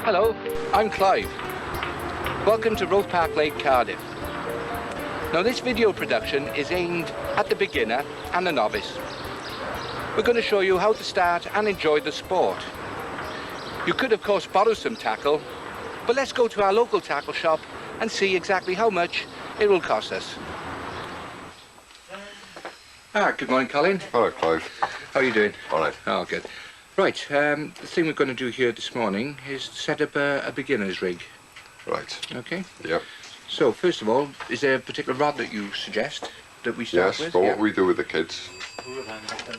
Hello, I'm Clive. Welcome to Roath Park Lake, Cardiff. Now this video production is aimed at the beginner and the novice. We're going to show you how to start and enjoy the sport. You could of course borrow some tackle, but let's go to our local tackle shop and see exactly how much it will cost us. Good morning, Colin. Hello, Clive. How are you doing? All right. Oh, good. Right, the thing we're going to do here this morning is set up a beginner's rig. Right. Okay? Yep. So, first of all, is there a particular rod that you suggest that we start with? Yes, but what we do with the kids,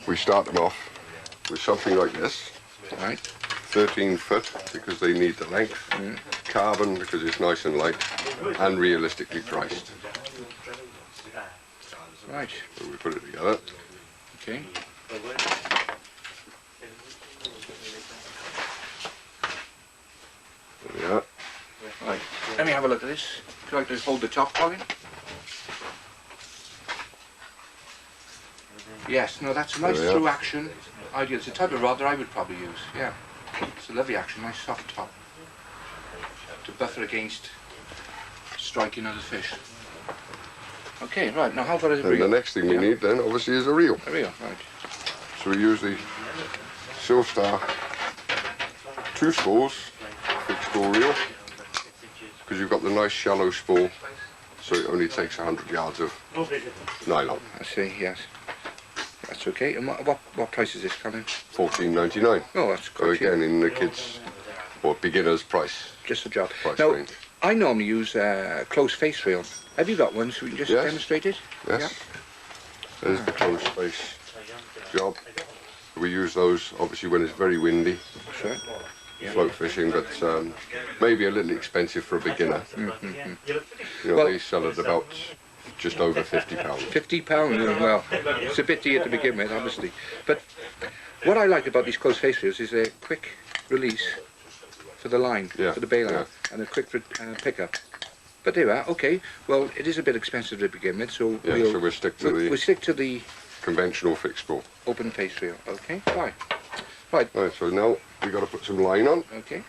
we start them off with something like this. Right. 13 foot, because they need the length. Carbon, because it's nice and light, and realistically priced. Right. So we put it together. Okay. There we are. Right. Let me have a look at this. Would you like to hold the top, Colin? Yes, no, that's a nice There we are. through action. Ideal. It's a type of rod that I would probably use, yeah. It's a lovely action, nice soft top. To buffer against striking other fish. Okay, right, now how about a And reel? the next thing we need then, obviously, is a reel. A reel, right. So we use the Silverstar 2 spools, fixed spool reel, because you've got the nice shallow spool, so it only takes 100 yards of nylon. I see, yes. That's okay. And what price is this, Colin? $14.99. Oh, that's So quite cheap. again, in the kids or beginners price. Just a job. Price Now, range. I normally use closed face reel. Have you got one so we can just Yes. demonstrate it? Yes. There's the closed space job. We use those obviously when it's very windy, Sure. float fishing, but maybe a little expensive for a beginner. You know, Well- they sell at about just over £50. £50, well, it's a bit dear to begin with, obviously. But what I like about these closed face reels is their quick release for the line, Yeah, for the bail line, yeah. and a quick pickup. But there we are, okay. Well, it is a bit expensive to begin with, so Yeah, so we'll stick to we'll the stick to the conventional fixed spool. open face reel, okay? Fine. Right, Right, so now we've got to put some line on. okay.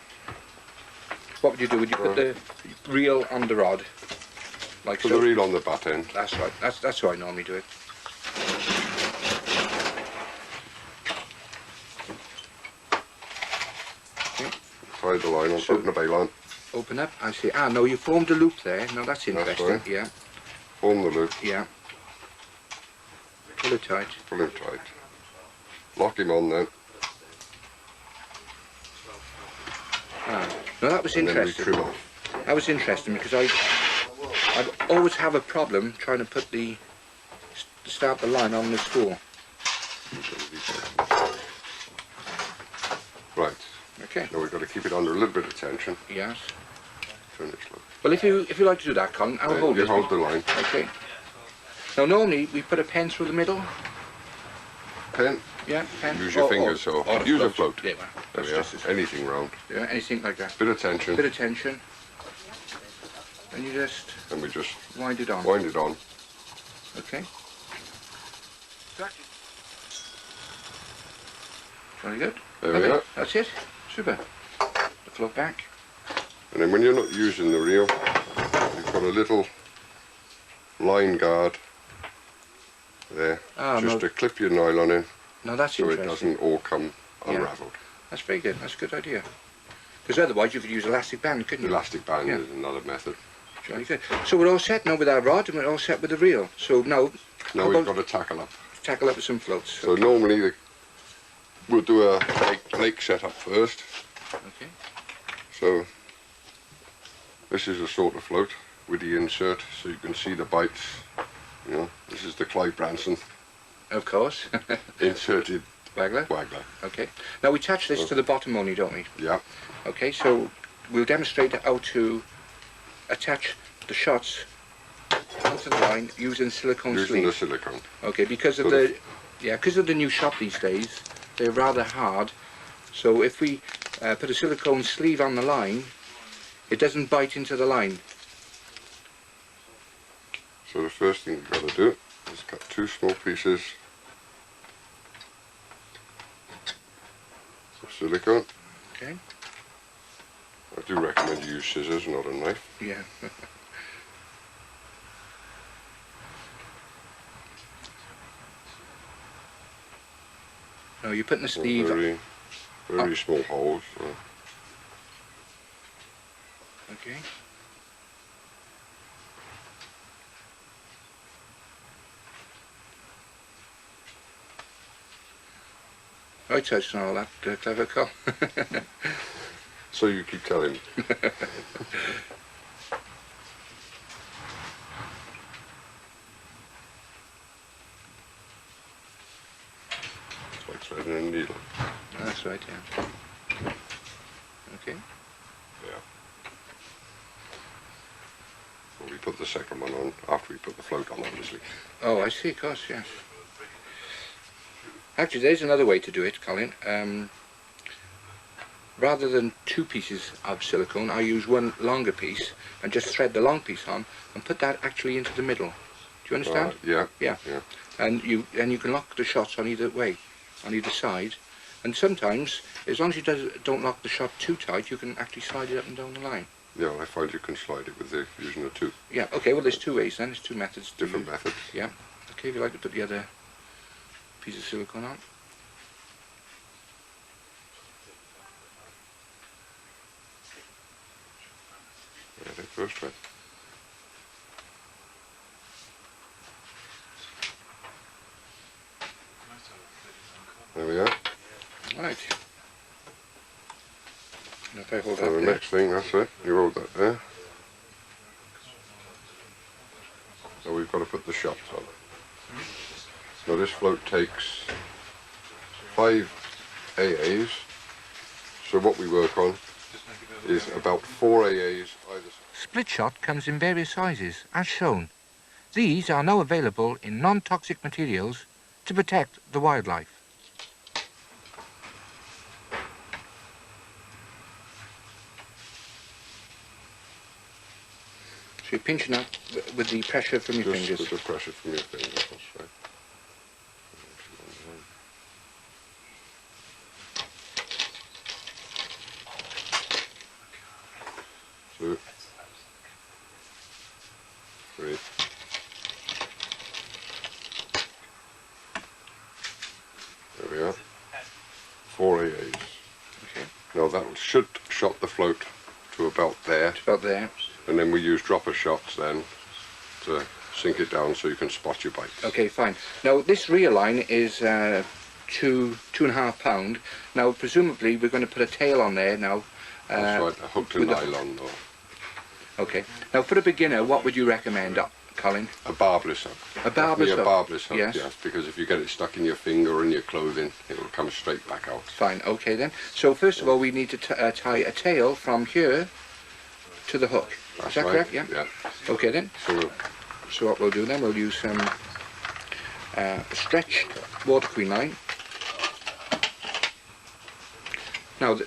What would you do? Would you put the reel on the rod? Like Put so? the reel on the butt end. That's right. That's how I normally do it. Okay. Tie the line on, So- open the bail line, Open up. I see. Ah, no, you formed a loop there. No, that's interesting. right. Yeah, form the loop, yeah. Pull it tight. pull him tight. Lock him on then, Ah. No, that was and then we interesting. trim off. That was interesting because I always have a problem trying to put start the line on the spool. Right, Okay. now we've got to keep it under a little bit of tension. Yes. Turn it slow. Well, if you like to do that, Colin, I'll hold You it. hold the line. Okay. Now, normally we put a pen through the middle. Pen, Yeah, pen. use your fingers, or so use a float. Yeah, well, There that's we are, just as, anything round. yeah, anything like that. Bit of tension, Bit of tension. And you just and we just wind it on. wind it on. Okay. Very good. There we Okay, are. that's it. Super. The float back. And then when you're not using the reel, you've got a little line guard there, Ah, just no, to clip your nylon in, no, that's so it interesting. doesn't all come Yeah. unravelled. That's very good. That's a good idea. Because otherwise you could use elastic band, couldn't you? Elastic band Yeah. is another method. Very good. So we're all set now with our rod and we're all set with the reel. So now Now how we've about got to tackle up. tackle up with some floats. So normally we'll do a lake setup first. Okay. So this is a sort of float with the insert, so you can see the bites. You know, this is the Clive Branson Of course. inserted Waggler. waggler. Okay. Now we attach this to the bottom only, don't we? Yeah. Okay, so we'll demonstrate how to attach the shots onto the line using silicone Using the sleeve. silicone. Okay, because of Sort the new shop these days, they're rather hard. So if we put a silicone sleeve on the line, it doesn't bite into the line. So the first thing you've got to do is cut 2 small pieces of silicone. Okay. do recommend you use scissors, not a knife. Yeah. No, you're putting the sleeve. Very small holes. Okay. I touched on all that, clever call. So you keep telling me. It's like threading a needle. That's right, yeah. Okay. Yeah. Well, we put the second one on after we put the float on, obviously. Oh, I see, of course, yes. Actually, there's another way to do it, Colin. Rather than 2 pieces of silicone, I use one longer piece and just thread the long piece on and put that actually into the middle. Do you understand? Yeah. Yeah. And you can lock the shots on either way, on either side. And sometimes, as long as you don't lock the shot too tight, you can actually slide it up and down the line. Yeah, I find you can slide it with using a tube. Yeah, okay, well there's 2 ways then, there's 2 methods. Different methods. Yeah. Okay, if you like to put the other piece of silicone on. Yeah, the first one. There we are. Right. Now if I hold So that the there. next thing, that's it. You hold that there. So we've got to put the shots on. Now this float takes 5 AAs. So what we work on is about 4 AAs either side. Split shot comes in various sizes, as shown. These are now available in non-toxic materials to protect the wildlife. So you're pinching up with the pressure from your fingers. Just with the pressure from your fingers, that's right. 2, 3. There we are. 4 AAs. Okay. Now that should shot the float to about there. It's about there. And then we use dropper shots then to sink it down so you can spot your bites. Okay, fine. Now this reel line is 2.5 pound. Now presumably we're going to put a tail on there now. That's right, a hooked to nylon though. Okay. Now for a beginner, what would you recommend, Colin? A barbless hook. A barbless hook? A barbless hook, yes. Yes, because if you get it stuck in your finger or in your clothing, it'll come straight back out. Fine, okay then. So first of all, we need to tie a tail from here to the hook. That's Is that right. correct? Yeah? Yeah. Okay then. So what we'll do then, we'll use some stretched water queen line. Now,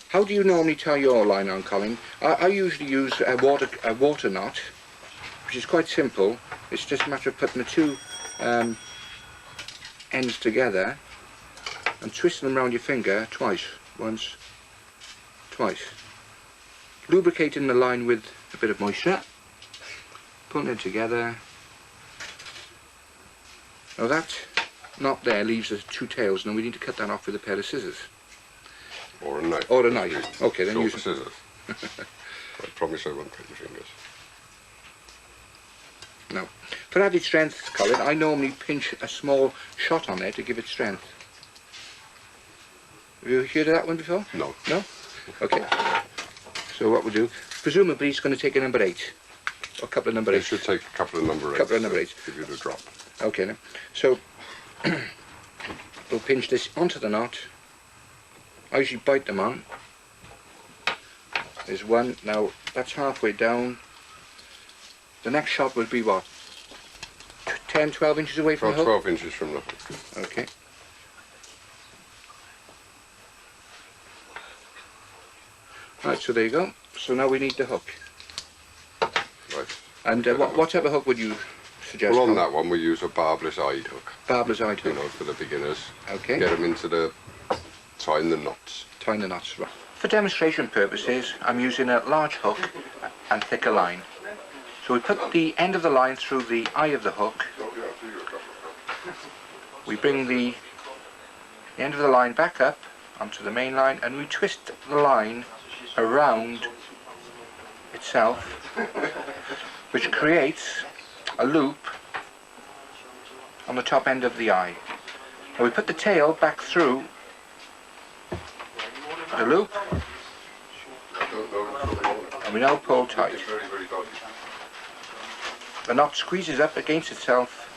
how do you normally tie your line on, Colin? I usually use a water knot, which is quite simple. It's just a matter of putting the 2 ends together and twisting them around your finger twice. Once, twice. Lubricating the line with a bit of moisture. Putting it together. Now that knot there leaves the 2 tails, and we need to cut that off with a pair of scissors. Or a knife. Or a knife. Okay, then use scissors. I promise I won't cut your fingers. Now, for added strength, Colin, I normally pinch a small shot on there to give it strength. Have you heard of that one before? No. No? Okay. So what we'll do, presumably it's going to take a number 8. Or a couple of number 8. It should take a couple of number 8s. Couple of number 8s. Give you the drop. Okay then. So we'll pinch this onto the knot. I usually bite them on. There's one. Now that's halfway down. The next shot will be what? 10, 12 inches away from the hook? 12 inches from the hook. Okay. Right, so there you go. So now we need the hook. Right. And what type of hook would you suggest? Well, on Colin? that one we use a barbless eyed hook. Barbless eyed hook. You know, for the beginners. Okay. Get them into the tying the knots. Tying the knots, right. For demonstration purposes, I'm using a large hook and thicker line. So we put the end of the line through the eye of the hook. We bring the end of the line back up onto the main line, and we twist the line around itself, which creates a loop on the top end of the eye. And we put the tail back through the loop, and we now pull tight. The knot squeezes up against itself,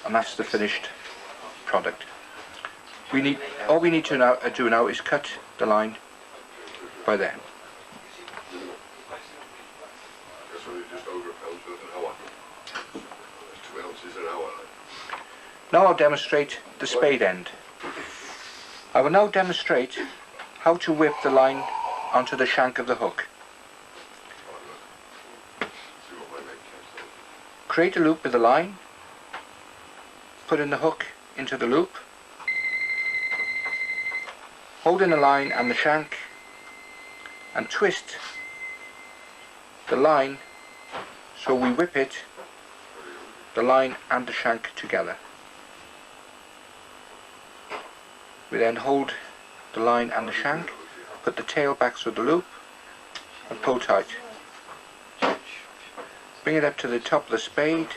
and that's the finished product. All we need to do now is cut the line by there. Now I'll demonstrate the spade end. I will now demonstrate how to whip the line onto the shank of the hook. Create a loop with the line, put in the hook into the loop, hold in the line and the shank, and twist the line so we whip it, the line and the shank together. We then hold the line and the shank, put the tail back through the loop, and pull tight. Bring it up to the top of the spade,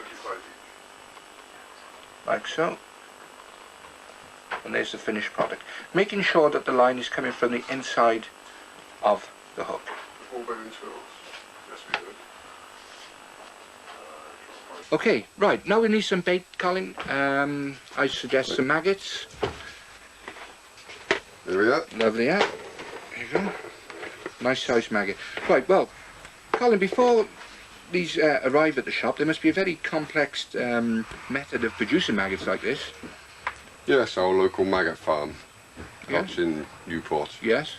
like so, and there's the finished product. Making sure that the line is coming from the inside of the hook. Okay, right, now we need some bait, Colin. I suggest some maggots. There we are. Lovely, yeah. There you go. Nice sized maggot. Right, well, Colin, before these arrive at the shop, there must be a very complex method of producing maggots like this. Yes, our local maggot farm. Yes. That's in Newport. Yes.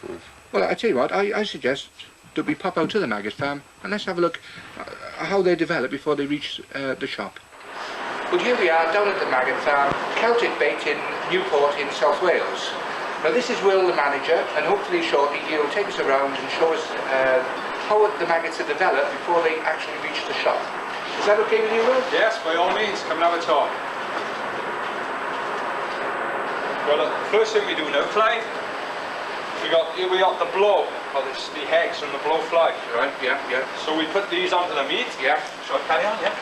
Yes. Well, I tell you what, I suggest that we pop out to the maggot farm and let's have a look how they develop before they reach the shop. Well, here we are down at the maggot farm, Celtic Bait in Newport in South Wales. Now this is Will, the manager, and hopefully shortly he'll take us around and show us how the maggots are developed before they actually reach the shop. Is that okay with you, Will? Yes, by all means, come and have a talk. Well, the first thing we do now, Clive, we got the blow, or the eggs from the blow fly. Right, yeah, yeah. So we put these onto the meat. Yeah. So carry on, yeah.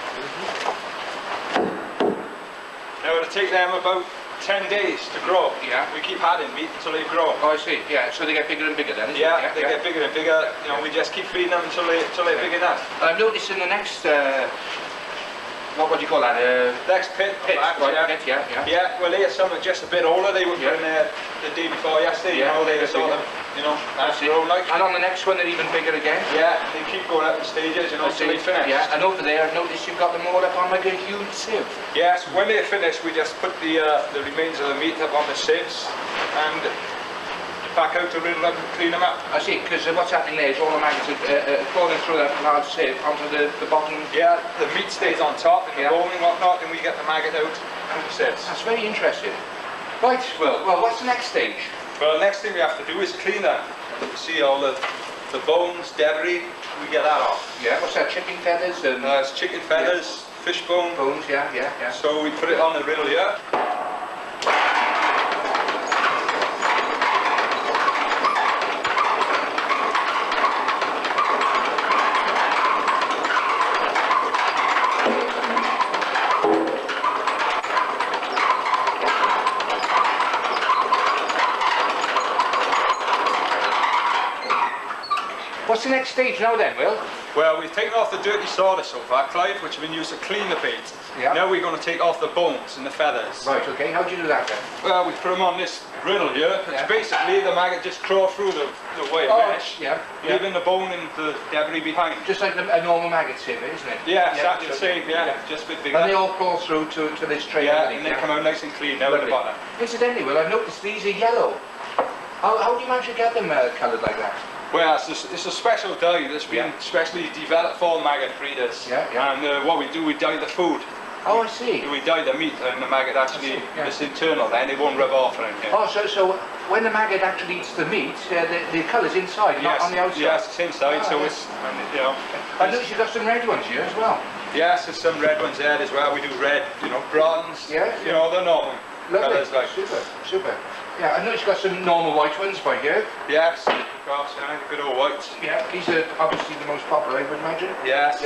Now it'll take them about 10 days to grow. Yeah. We keep adding meat until they grow. Oh, I see. Yeah. So they get bigger and bigger then. Isn't Yeah, it? they get bigger and bigger. You know, we just keep feeding them until they're big enough. I've noticed in the next, what would you call that? Next pit. Pit, Back, right? yeah. Pit, yeah, yeah. Yeah. Well, here's some are just a bit older. They were put in there the day before yesterday. Yeah, You know, they were they're sort of, bigger. you know, I that's see. grown like. And on the next one, they're even bigger again. Yeah, they keep going up in stages, you know, until they finish. Yeah. And over there, I've noticed you've got them all up on like a huge sieve. Yes, when they're finished, we just put the remains of the meat up on the sieves and back out to riddle them and clean them up. I see, because what's happening there is all the maggots are falling through that large sieve onto the bottom. Yeah, the meat stays on top and the Yeah. bone and whatnot, and we get the maggot out and the sieves. That's very interesting. Right, well, what's the next stage? Well, the next thing we have to do is clean them. You see all the bones, debris, we get that off. Yeah, what's that, chicken feathers and... It's chicken feathers, fish bone. bones, yeah, yeah, yeah. So we put it on the riddle here. What's the next stage now then, Will? Well, we've taken off the dirty sawdust so far, Clive, which have been used to clean the bait. Yeah. Now we're going to take off the bones and the feathers. Right, okay, how do you do that then? Well, we put them on this griddle here. It's Yeah. basically the maggot just crawl through the wire mesh, yeah, yeah. leaving the bone and the debris behind. Just like a normal maggot sieve, isn't it? Yeah, exactly the so- same, yeah, just a bit bigger. And they all crawl through to this tray. Yeah, underneath, and they come out nice and clean now at the Lovely. bottom. Incidentally, Will, I've noticed these are yellow. How do you manage to get them coloured like that? Well, it's a special dye that's been Yeah. specially developed for maggot breeders. Yeah, yeah. And what we do, we dye the food. Oh, I see. We dye the meat and the maggot actually, it's internal then, it won't rub off or anything. Oh, so when the maggot actually eats the meat, the colour's inside, not on the outside? Yes, it's inside, so it's, you know. I noticed you've got some red ones here as well. Yes, there's some red ones there as well. We do red, you know, bronze, you know, the normal colours like. Super. Yeah, I noticed you've got some normal white ones by here. Yes, of course, good old whites. Yeah, these are obviously the most popular, I would imagine. Yes,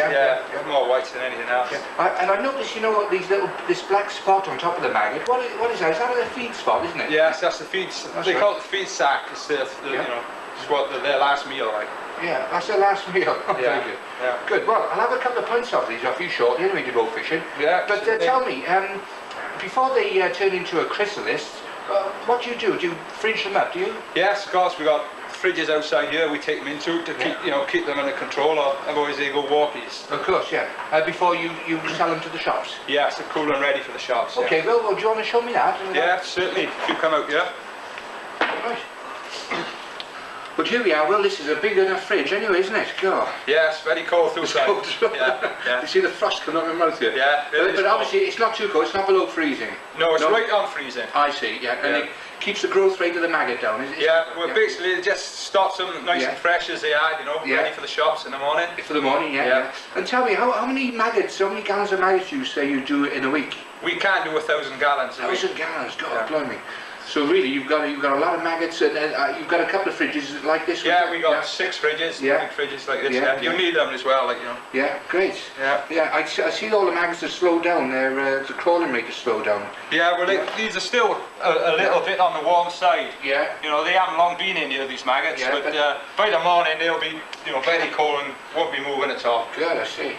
more whites than anything else. Yeah. And I noticed, you know, this black spot on top of the maggot. What is that? Is that a feed spot, isn't it? Yes, that's the feed. They call it the feed sack. It's the you know, it's what their last meal like. Yeah, that's their last meal. Very good. Yeah. Good. Well, I'll have a couple of pints of these off you shortly anyway to go fishing. Yeah. But tell me, before they turn into a chrysalis, what do? Do you fridge them up? Do you? Yes, of course. We got fridges outside here. We take them into to keep them under control, or otherwise they go walkies. Of course, yeah. Before you sell them to the shops. Yes, they're cool and ready for the shops. Okay. Well, do you want to show me that? Yeah, certainly. If you come out here. Right. But here we are. Well, this is a big enough fridge anyway, isn't it? God. Yes, very cold through side. Yeah. You see the frost coming up in my mouth here? Yeah. But obviously it's not too cold. It's not below freezing. No, it's right on freezing. I see. Yeah. And it keeps the growth rate of the maggot down. Well, basically it just stops them nice and fresh as they are, you know, ready for the shops in the morning. For the morning, yeah. And tell me, how many maggots, how many gallons of maggots you say you do in a week? We can do 1,000 gallons a week. 1,000 gallons, God, blimey. So really, you've got a lot of maggots, and you've got a couple of fridges like this. Yeah, we got 6 fridges, big fridges like this. Yeah. You need them as well, like, you know. Yeah, great. Yeah. I see all the maggots are slowed down. The crawling rate is slowed down. Yeah, well, these are still a little bit on the warm side. Yeah. You know, they haven't long been in here, these maggots, but by the morning they'll be, you know, very cold and won't be moving at all. Good, I see.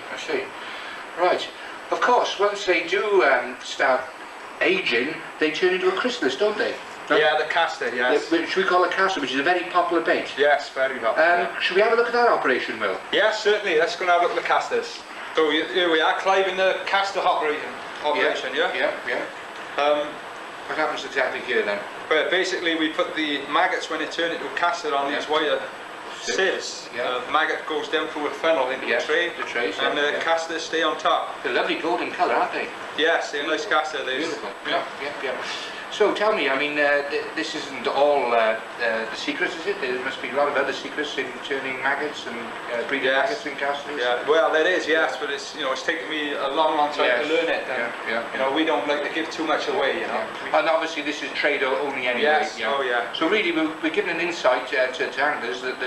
Right. Of course, once they do start aging, they turn into a chrysalis, don't they? Yeah, the caster, yes. Which we call a caster, which is a very popular bait. Yes, very popular. Should we have a look at that operation, Will? Yes, certainly. Let's go and have a look at the casters. So here we are, Clive in the caster operation, yeah. What happens exactly here then? Well, basically we put the maggots, when they turn into a caster, on these wire sieves. The maggot goes down through a funnel into the tray, and the casters stay on top. They're lovely golden colour, aren't they? Yes, they're a nice caster. Beautiful. Yeah. So tell me, I mean, this isn't all the secrets, is it? There must be a lot of other secrets in turning maggots and breeding maggots in casters. Yeah, well, there is, yes, but it's it's taken me a long time to learn it. And, you know, we don't like to give too much away, you know. And obviously this is trade only anyway. Yes. Oh yeah. So really, we're giving an insight to anglers that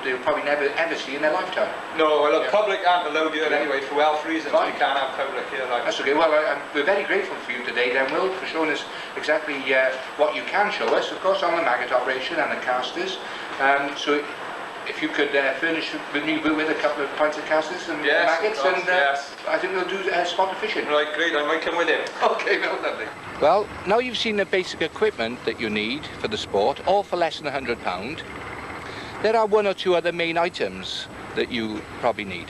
they'll probably never ever see in their lifetime. No, well, the public aren't allowed here anyway for health reasons. We can't have public here. Like. That's okay. Well, we're very grateful for you today, then, Will, for showing us exactly what you can show us, of course, on the maggot operation and the casters. So if you could furnish me with a couple of pints of casters and maggots, and I think we'll do spot of fishing. Right, great, I might come with him. Okay, well, lovely. Well, now you've seen the basic equipment that you need for the sport, all for less than £100, there are 1 or 2 other main items that you probably need,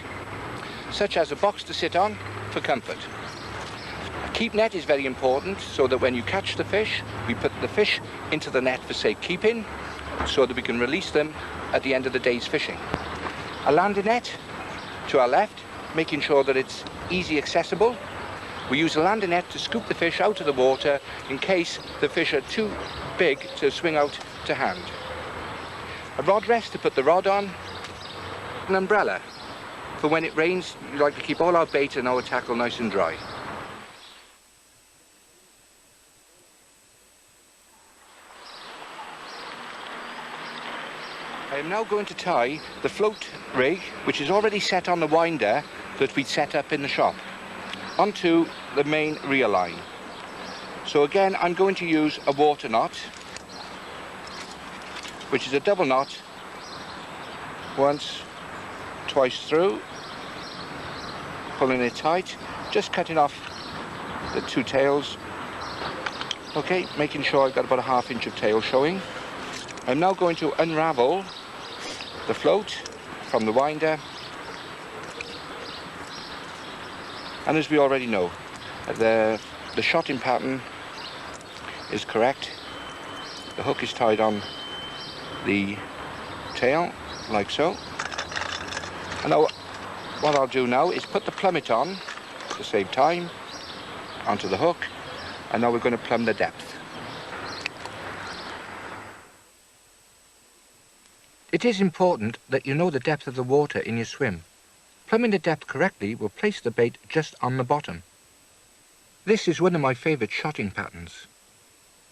such as a box to sit on for comfort. Keep net is very important, so that when you catch the fish, we put the fish into the net for safekeeping, so that we can release them at the end of the day's fishing. A landing net to our left, making sure that it's easy accessible. We use a landing net to scoop the fish out of the water in case the fish are too big to swing out to hand. A rod rest to put the rod on. An umbrella for when it rains. We like to keep all our bait and our tackle nice and dry. I am now going to tie the float rig, which is already set on the winder that we set up in the shop, onto the main reel line. So again, I'm going to use a water knot, which is a double knot, once, twice through, pulling it tight, just cutting off the 2 tails. Okay, making sure I've got about a ½ inch of tail showing. I'm now going to unravel the float from the winder, and as we already know, the shotting pattern is correct. The hook is tied on the tail like so, and now what I'll do now is put the plummet on to save time, onto the hook, and now we're going to plumb the depth. It is important that you know the depth of the water in your swim. Plumbing the depth correctly will place the bait just on the bottom. This is one of my favourite shotting patterns.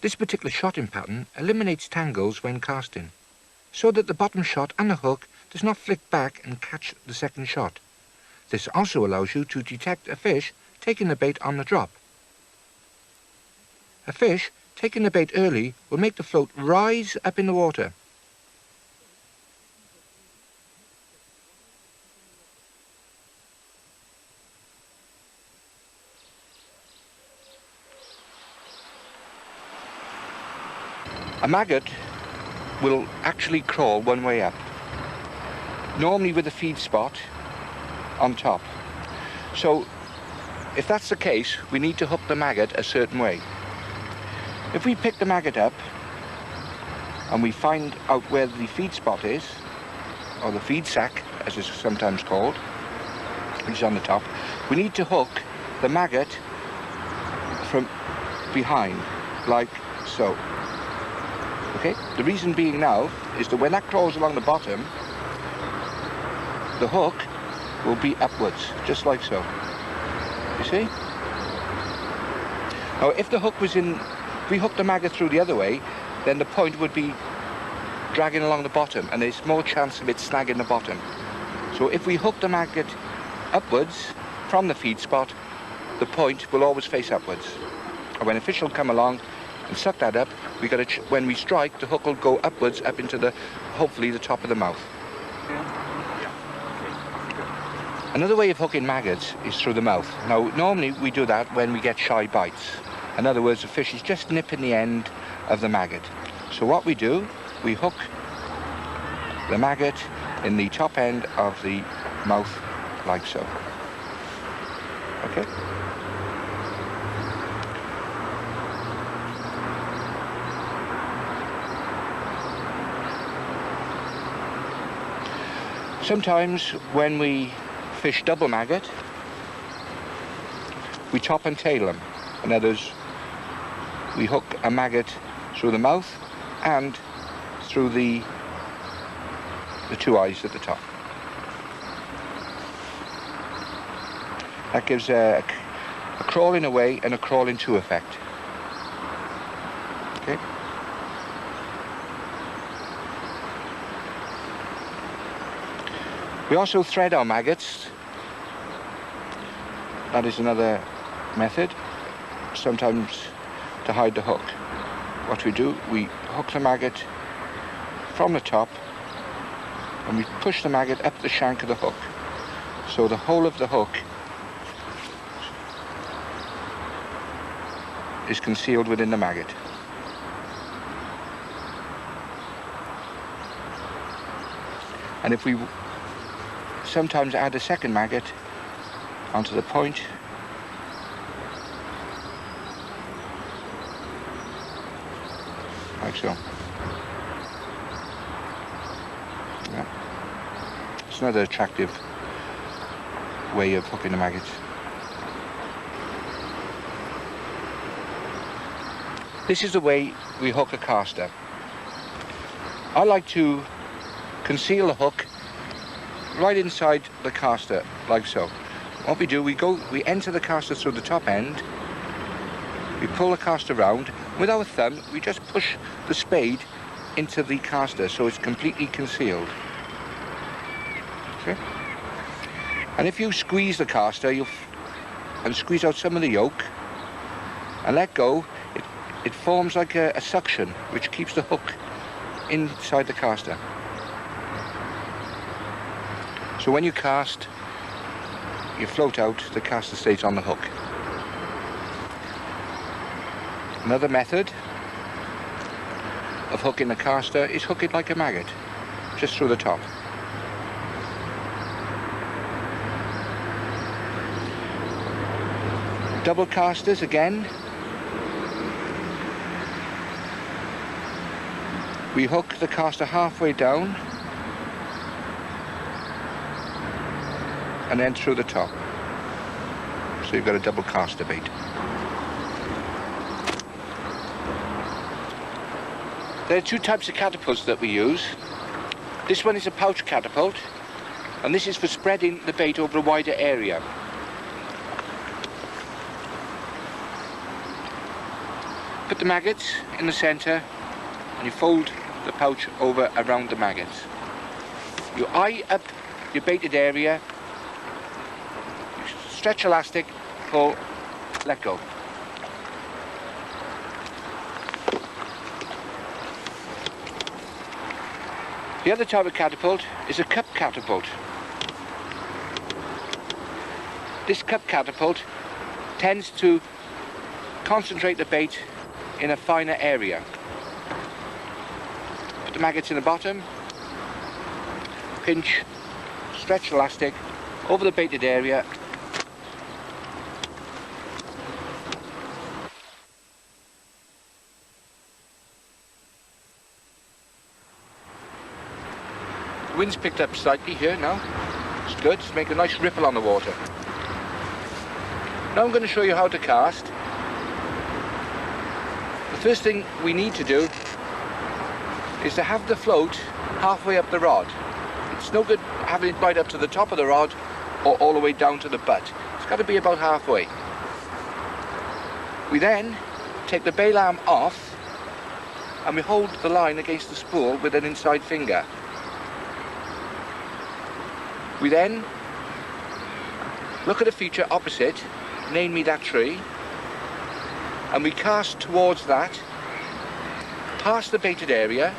This particular shotting pattern eliminates tangles when casting, so that the bottom shot and the hook does not flick back and catch the second shot. This also allows you to detect a fish taking the bait on the drop. A fish taking the bait early will make the float rise up in the water. A maggot will actually crawl one way up, normally with a feed spot on top. So if that's the case, we need to hook the maggot a certain way. If we pick the maggot up and we find out where the feed spot is, or the feed sack as it's sometimes called, which is on the top, we need to hook the maggot from behind, like so. Okay? The reason being now is that when that crawls along the bottom, the hook will be upwards, just like so. You see? Now, if the hook was in, if we hook the maggot through the other way, then the point would be dragging along the bottom, and there's more chance of it snagging the bottom. So if we hook the maggot upwards from the feed spot, the point will always face upwards. And when a fish will come along and suck that up, when we strike, the hook will go upwards up into the, hopefully, the top of the mouth. Another way of hooking maggots is through the mouth. Now, normally we do that when we get shy bites. In other words, the fish is just nipping the end of the maggot. So what we do, we hook the maggot in the top end of the mouth, like so. Okay? Sometimes when we fish double maggot, we top and tail them. In other words, we hook a maggot through the mouth and through the two eyes at the top. That gives a crawling away and a crawling to effect. Okay? We also thread our maggots. That is another method, sometimes to hide the hook. What we do, we hook the maggot from the top and we push the maggot up the shank of the hook. So the whole of the hook is concealed within the maggot. And if we sometimes add a second maggot onto the point, like so. Yeah. It's another attractive way of hooking the maggots. This is the way we hook a caster. I like to conceal the hook right inside the caster, like so. What we do, we enter the caster through the top end, we pull the caster round. With our thumb, we just push the spade into the caster so it's completely concealed. Okay? And if you squeeze the caster and squeeze out some of the yolk and let go, it forms like a suction which keeps the hook inside the caster. So when you cast, you float out, the caster stays on the hook. Another method of hooking the caster is hook it like a maggot, just through the top. Double casters again. We hook the caster halfway down and then through the top. So you've got a double caster bait. There are two types of catapults that we use. This one is a pouch catapult, and this is for spreading the bait over a wider area. Put the maggots in the centre and you fold the pouch over around the maggots. You eye up your baited area, you stretch elastic, pull, let go. The other type of catapult is a cup catapult. This cup catapult tends to concentrate the bait in a finer area. Put the maggots in the bottom, pinch, stretch elastic over the baited area. The wind's picked up slightly here now. It's good, it's making a nice ripple on the water. Now I'm going to show you how to cast. The first thing we need to do is to have the float halfway up the rod. It's no good having it right up to the top of the rod or all the way down to the butt. It's got to be about halfway. We then take the bail arm off and we hold the line against the spool with an inside finger. We then look at a feature opposite, namely that tree, and we cast towards that, past the baited area,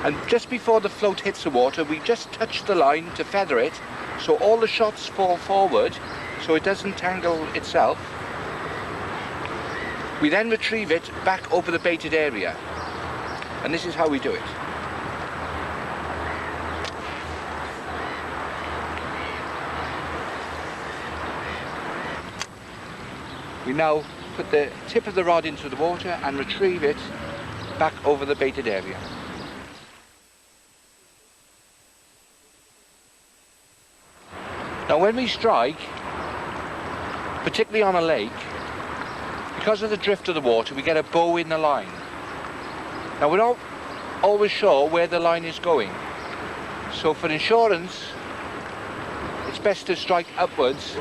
and just before the float hits the water we just touch the line to feather it so all the shots fall forward so it doesn't tangle itself. We then retrieve it back over the baited area, and this is how we do it. We now put the tip of the rod into the water and retrieve it back over the baited area. Now when we strike, particularly on a lake, because of the drift of the water we get a bow in the line. Now we're not always sure where the line is going, so for insurance it's best to strike upwards,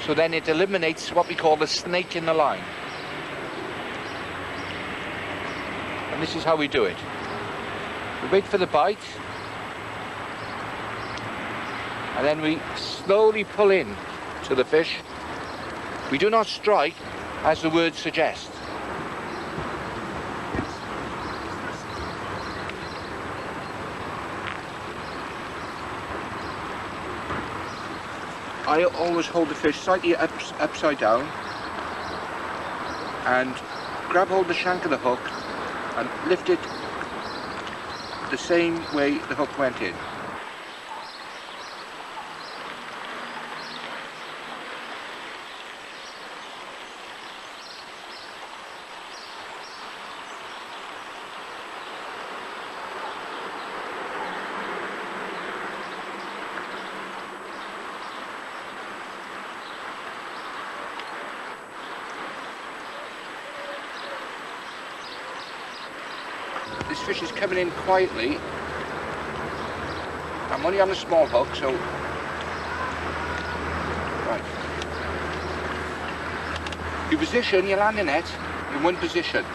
so then it eliminates what we call the snake in the line. And this is how we do it. We wait for the bite, and then we slowly pull in to the fish. We do not strike as the word suggests. I always hold the fish slightly upside down and grab hold of the shank of the hook and lift it the same way the hook went in. This fish is coming in quietly. I'm only on a small hook, so... Right. You position your landing net in one position.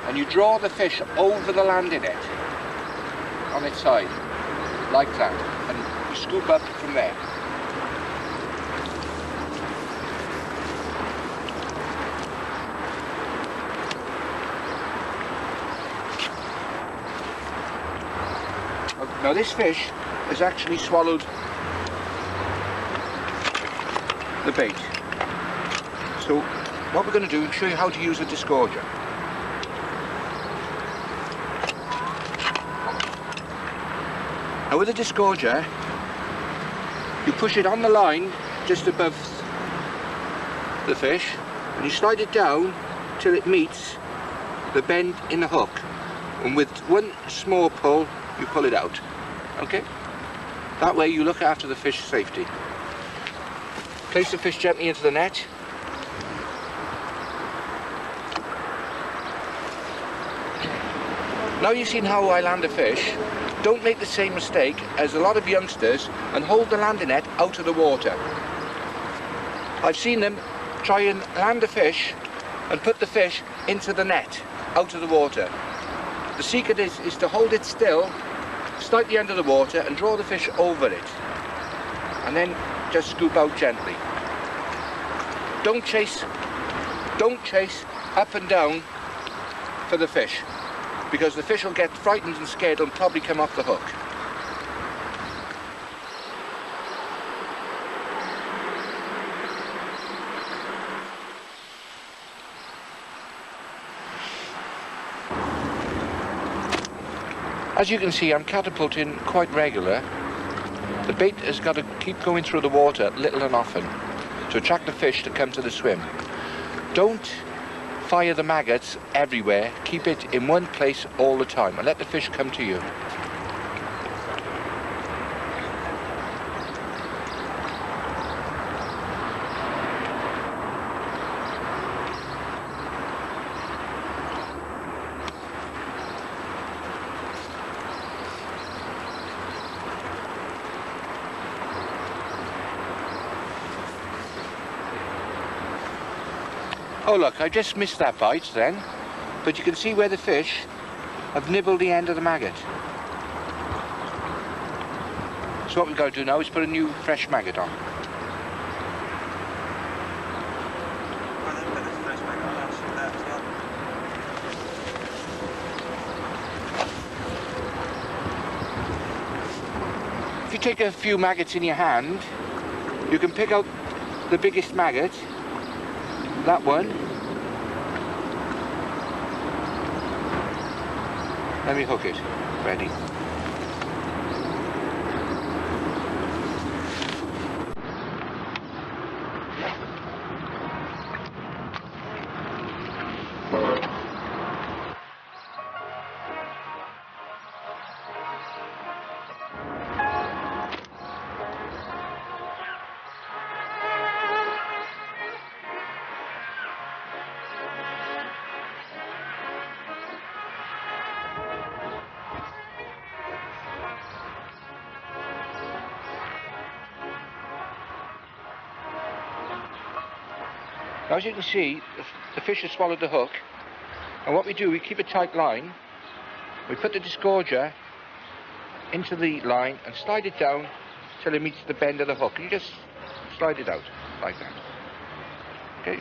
And you draw the fish over the landing net on its side, like that. And you scoop up from there. Now this fish has actually swallowed the bait. So what we're going to do is show you how to use a disgorger. Now with a disgorger, you push it on the line just above the fish and you slide it down till it meets the bend in the hook, and with one small pull you pull it out. Okay? That way you look after the fish's safety. Place the fish gently into the net Now you've seen how I land a fish. Don't make the same mistake as a lot of youngsters and hold the landing net out of the water. I've seen them try and land a fish and put the fish into the net, out of the water. The secret is to hold it still, slightly under the water, and draw the fish over it. And then just scoop out gently. Don't chase up and down for the fish, because the fish will get frightened and scared and probably come off the hook. As you can see, I'm catapulting quite regular. The bait has got to keep going through the water little and often to attract the fish to come to the swim. Don't fire the maggots everywhere. Keep it in one place all the time and let the fish come to you. Oh look, I just missed that bite then, but you can see where the fish have nibbled the end of the maggot. So what we've got to do now is put a new fresh maggot on. If you take a few maggots in your hand, you can pick out the biggest maggot. That one. Let me hook it. Ready. Now, as you can see, the fish has swallowed the hook, and what we do, we keep a tight line. We put the disgorger into the line and slide it down till it meets the bend of the hook. And you just slide it out like that. Okay.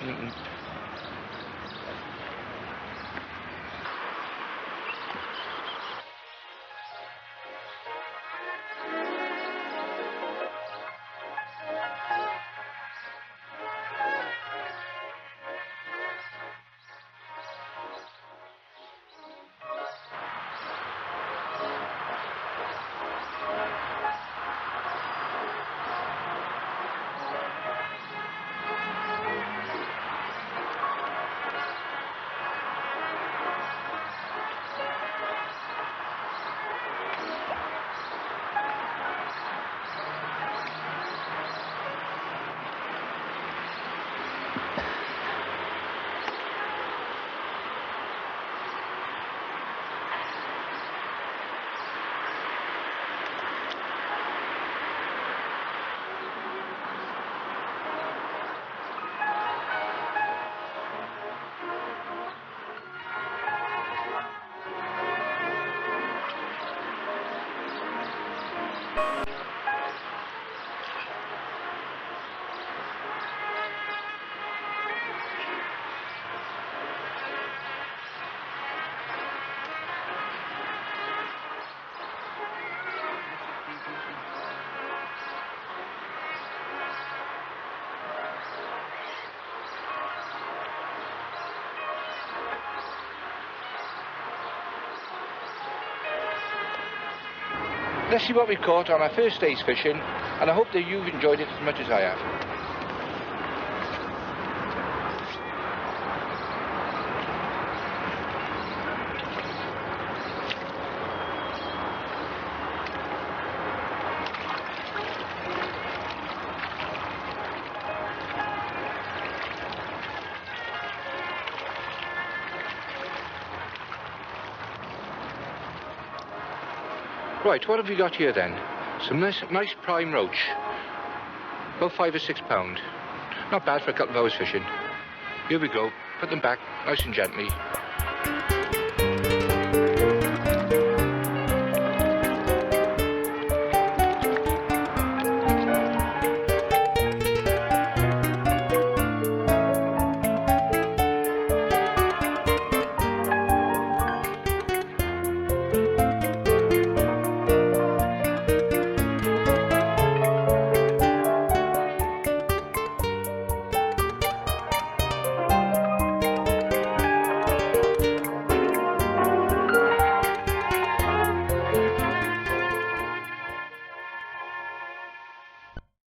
Let's see what we've caught on our first day's fishing, and I hope that you've enjoyed it as much as I have. Right, what have we got here then? Some nice prime roach. About 5 or 6 pound. Not bad for a couple of hours fishing. Here we go. Put them back nice and gently.